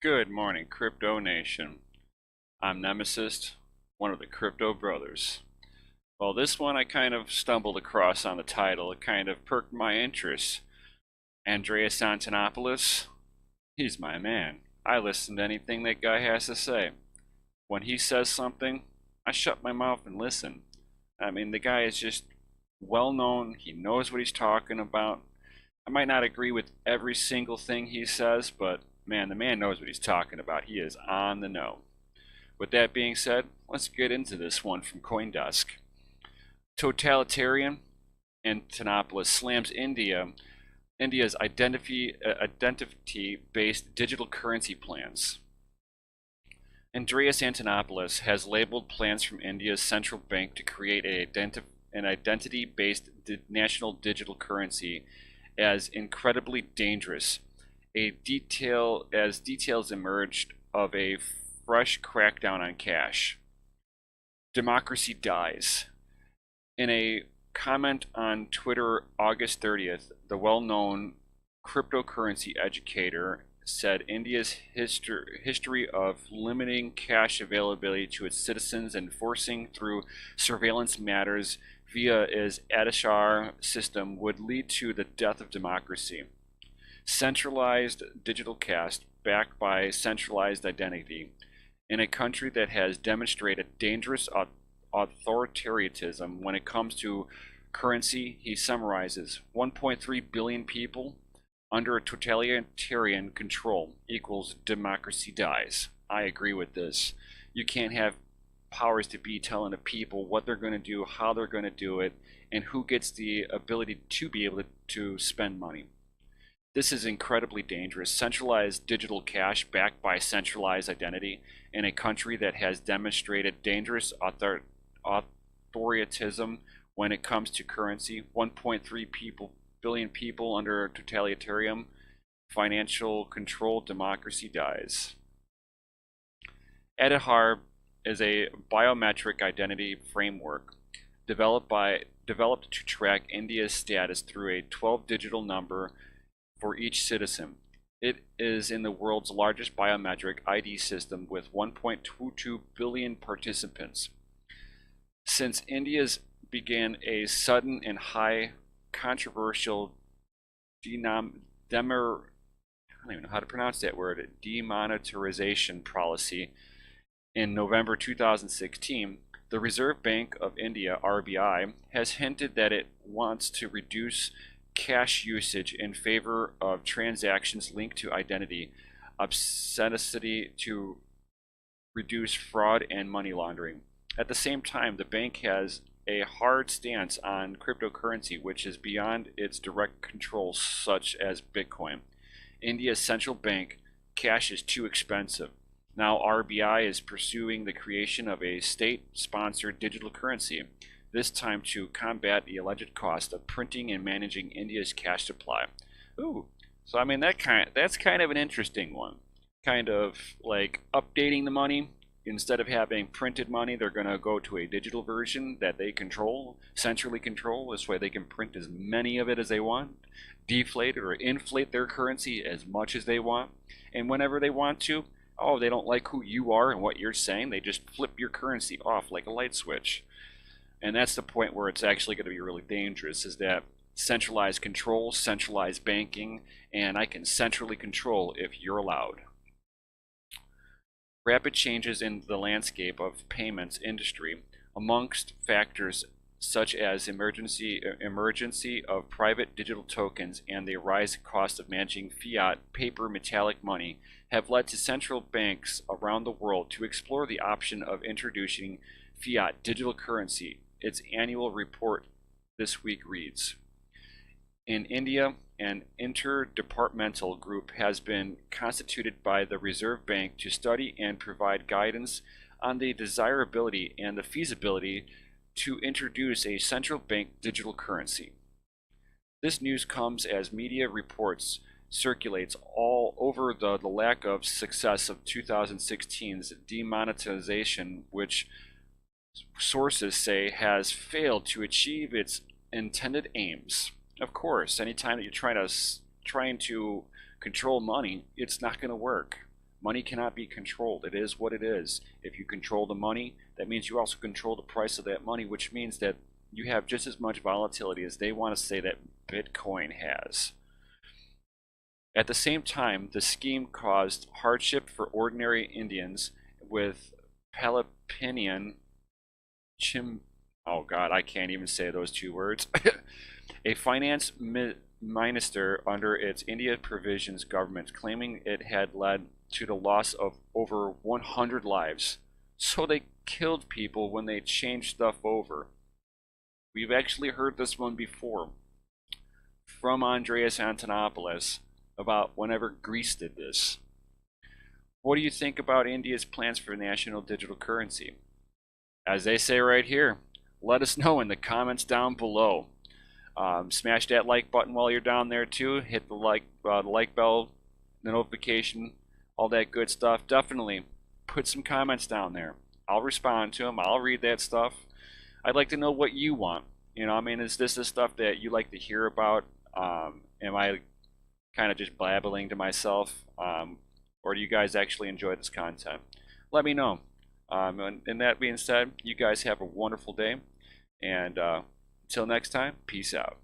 Good morning, Crypto Nation. I'm Nemesis, one of the Crypto Brothers. Well, this one I kind of stumbled across on the title. It kind of perked my interest. Andreas Antonopoulos, he's my man. I listen to anything that guy has to say. When he says something, I shut my mouth and listen. I mean, the guy is just well known. He knows what he's talking about. I might not agree with every single thing he says, but man, the man knows what he's talking about. He is on the know. With that being said, let's get into this one from CoinDesk. Totalitarian Antonopoulos slams India's identity-based digital currency plans. Andreas Antonopoulos has labeled plans from India's central bank to create an identity-based national digital currency as incredibly dangerous. Details emerged of a fresh crackdown on cash. Democracy dies. In a comment on Twitter August 30th, the well-known cryptocurrency educator said India's history of limiting cash availability to its citizens and forcing through surveillance matters via its Adishar system would lead to the death of democracy. Centralized digital caste backed by centralized identity. In a country that has demonstrated dangerous authoritarianism when it comes to currency, he summarizes 1.3 billion people under totalitarian control equals democracy dies. I agree with this. You can't have powers to be telling the people what they're going to do, how they're going to do it, and who gets the ability to be able to spend money. This is incredibly dangerous. Centralized digital cash backed by centralized identity in a country that has demonstrated dangerous authoritarianism when it comes to currency. 1.3 billion people under totalitarian financial control, democracy dies. Adishar is a biometric identity framework developed to track India's status through a 12-digital number for each citizen. It is in the world's largest biometric ID system with 1.22 billion participants. Since India's began a sudden and high controversial I don't even know how to pronounce that word, demonetization policy in November 2016, the Reserve Bank of India, RBI, has hinted that it wants to reduce cash usage in favor of transactions linked to identity, obscenity to reduce fraud and money laundering. At the same time, the bank has a hard stance on cryptocurrency, which is beyond its direct control, such as Bitcoin. India's central bank cash is too expensive. Now RBI is pursuing the creation of a state-sponsored digital currency, this time to combat the alleged cost of printing and managing India's cash supply. Ooh, so I mean that's kind of an interesting one. Kind of like updating the money. Instead of having printed money, they're going to go to a digital version that they control, centrally control. This way they can print as many of it as they want, deflate or inflate their currency as much as they want. And whenever they want to, oh, they don't like who you are and what you're saying, they just flip your currency off like a light switch. And that's the point where it's actually going to be really dangerous, is that centralized control, centralized banking, and I can centrally control if you're allowed. Rapid changes in the landscape of payments industry, amongst factors such as emergence of private digital tokens and the rising cost of managing fiat paper metallic money, have led to central banks around the world to explore the option of introducing fiat digital currency. Its annual report this week reads, in India, an interdepartmental group has been constituted by the Reserve Bank to study and provide guidance on the desirability and the feasibility to introduce a central bank digital currency. This news comes as media reports circulates all over the lack of success of 2016's demonetization, which sources say has failed to achieve its intended aims. Of course, anytime that you're trying to control money, it's not going to work. Money cannot be controlled. It is what it is. If you control the money, that means you also control the price of that money, which means that you have just as much volatility as they want to say that Bitcoin has. At the same time, the scheme caused hardship for ordinary Indians with Pelopinion Chim. Oh God, I can't even say those two words. A finance minister under its India Provisions government, claiming it had led to the loss of over 100 lives. So they killed people when they changed stuff over. We've actually heard this one before from Andreas Antonopoulos about whenever Greece did this. What do you think about India's plans for national digital currency? As they say right here, let us know in the comments down below. Smash that like button while you're down there too. Hit the like bell, the notification, all that good stuff. Definitely put some comments down there. I'll respond to them. I'll read that stuff. I'd like to know what you want. You know, I mean, is this the stuff that you like to hear about? Am I kind of just blabbling to myself? Or do you guys actually enjoy this content? Let me know. And that being said, you guys have a wonderful day. And until next time, peace out.